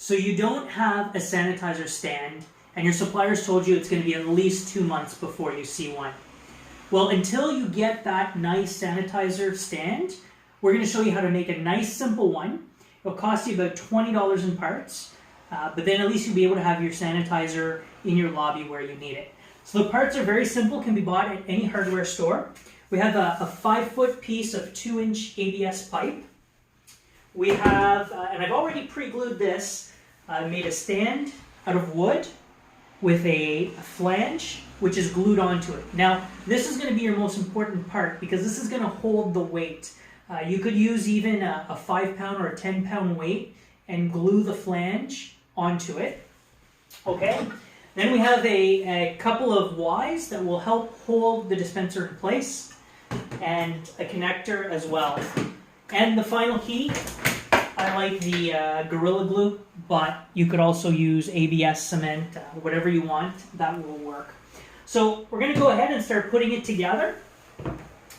So you don't have a sanitizer stand, and your suppliers told you it's going to be at least 2 months before you see one. Well, until you get that nice sanitizer stand, we're going to show you how to make a nice simple one. It'll cost you about $20 in parts, but then at least you'll be able to have your sanitizer in your lobby where you need it. So the parts are very simple, can be bought at any hardware store. We have a 5-foot piece of 2-inch ABS pipe. We have, and I've already pre-glued this, made a stand out of wood with a flange which is glued onto it. Now this is going to be your most important part because this is going to hold the weight. You could use even a 5-pound or a 10-pound weight and glue the flange onto it. Okay. Then we have a couple of Ys that will help hold the dispenser in place, and a connector as well. And the final key, I like the Gorilla Glue, but you could also use ABS cement, whatever you want, that will work. So we're going to go ahead and start putting it together.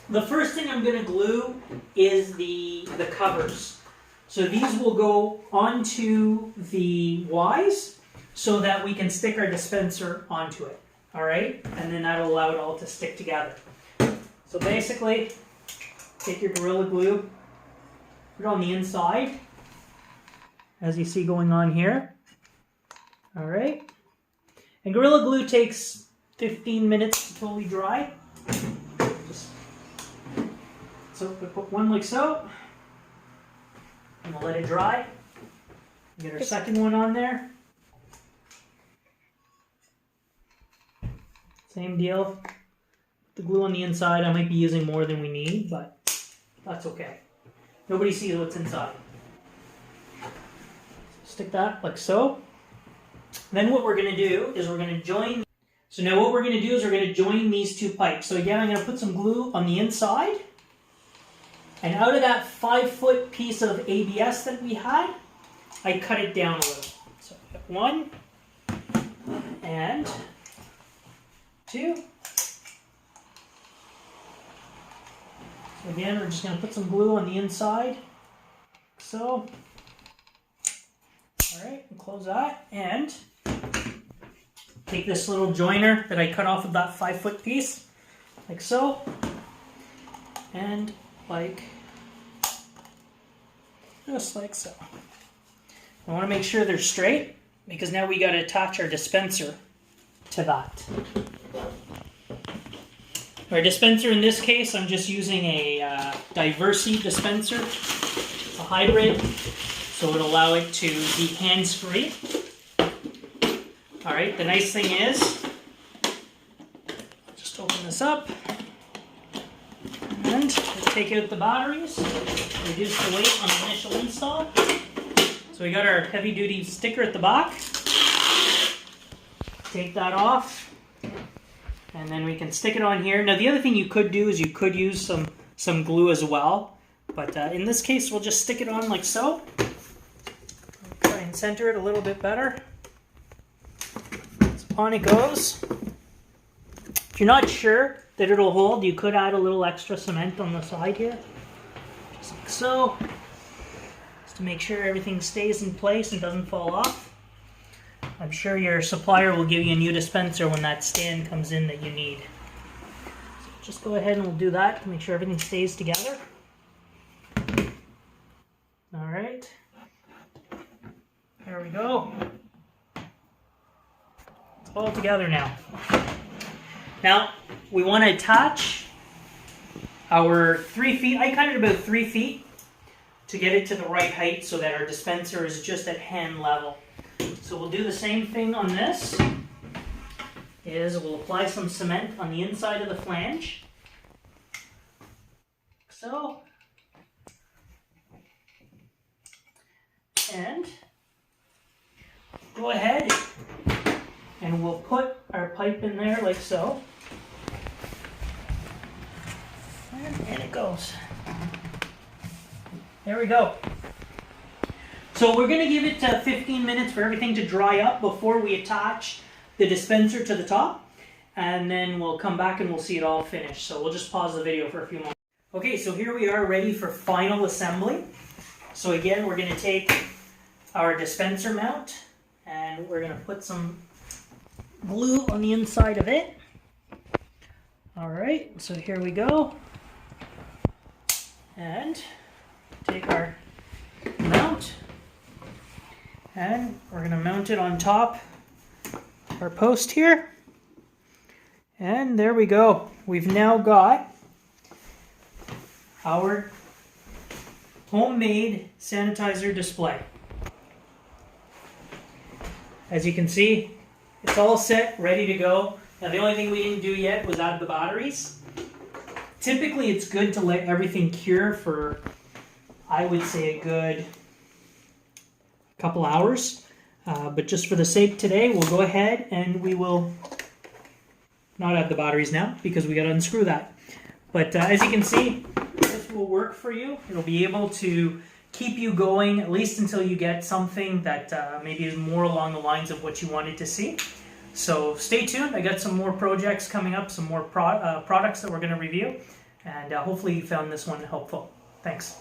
The first thing I'm going to glue is the covers. So these will go onto the Ys so that we can stick our dispenser onto it. All right? And then that'll allow it all to stick together. So basically, take your Gorilla Glue, put it on the inside, as you see going on here. All right. And Gorilla Glue takes 15 minutes to totally dry. So we put one like so, and we'll let it dry. Get our second one on there. Same deal. The glue on the inside, I might be using more than we need, but that's okay. Nobody sees what's inside. Stick that like so. Then what we're going to do is we're going to join. So now what we're going to do is we're going to join these two pipes. So again, I'm going to put some glue on the inside. And out of that 5-foot piece of ABS that we had, I cut it down a little. So I got 1 and 2. So again, we're just going to put some glue on the inside. So, all right, and close that. And take this little joiner that I cut off of that 5-foot piece, like so. And just like so. I want to make sure they're straight because now we got to attach our dispenser to that. Our dispenser in this case, I'm just using a Diversity dispenser, a hybrid, so it'll allow it to be hands-free. All right, the nice thing is, just open this up and take out the batteries, reduce the weight on the initial install. So we got our heavy-duty sticker at the back. Take that off, and then we can stick it on here. Now the other thing you could do is you could use some glue as well, but in this case we'll just stick it on like so. Try and center it a little bit better. So on it goes. If you're not sure that it'll hold, you could add a little extra cement on the side here, just like so, just to make sure everything stays in place and doesn't fall off. I'm sure your supplier will give you a new dispenser when that stand comes in that you need. So just go ahead and we'll do that to make sure everything stays together. All right, there we go. It's all together now. Now, we want to attach our 3 feet. I cut it about 3 feet to get it to the right height so that our dispenser is just at hand level. So we'll do the same thing on this. We'll apply some cement on the inside of the flange. So. And go ahead and we'll put our pipe in there like so. And in it goes. There we go. So we're going to give it 15 minutes for everything to dry up before we attach the dispenser to the top. And then we'll come back and we'll see it all finished. So we'll just pause the video for a few moments. Okay, so here we are ready for final assembly. So again, we're going to take our dispenser mount, and we're going to put some glue on the inside of it. Alright, so here we go. And take our mount, and we're going to mount it on top of our post here. And there we go. We've now got our homemade sanitizer display. As you can see, it's all set, ready to go. Now the only thing we didn't do yet was add the batteries. Typically it's good to let everything cure for, I would say, a good couple hours. But just for the sake today, we'll go ahead and we will not add the batteries now because we got to unscrew that. But as you can see, this will work for you. It'll be able to keep you going at least until you get something that maybe is more along the lines of what you wanted to see. So stay tuned. I got some more projects coming up, some more products that we're going to review, and hopefully you found this one helpful. Thanks.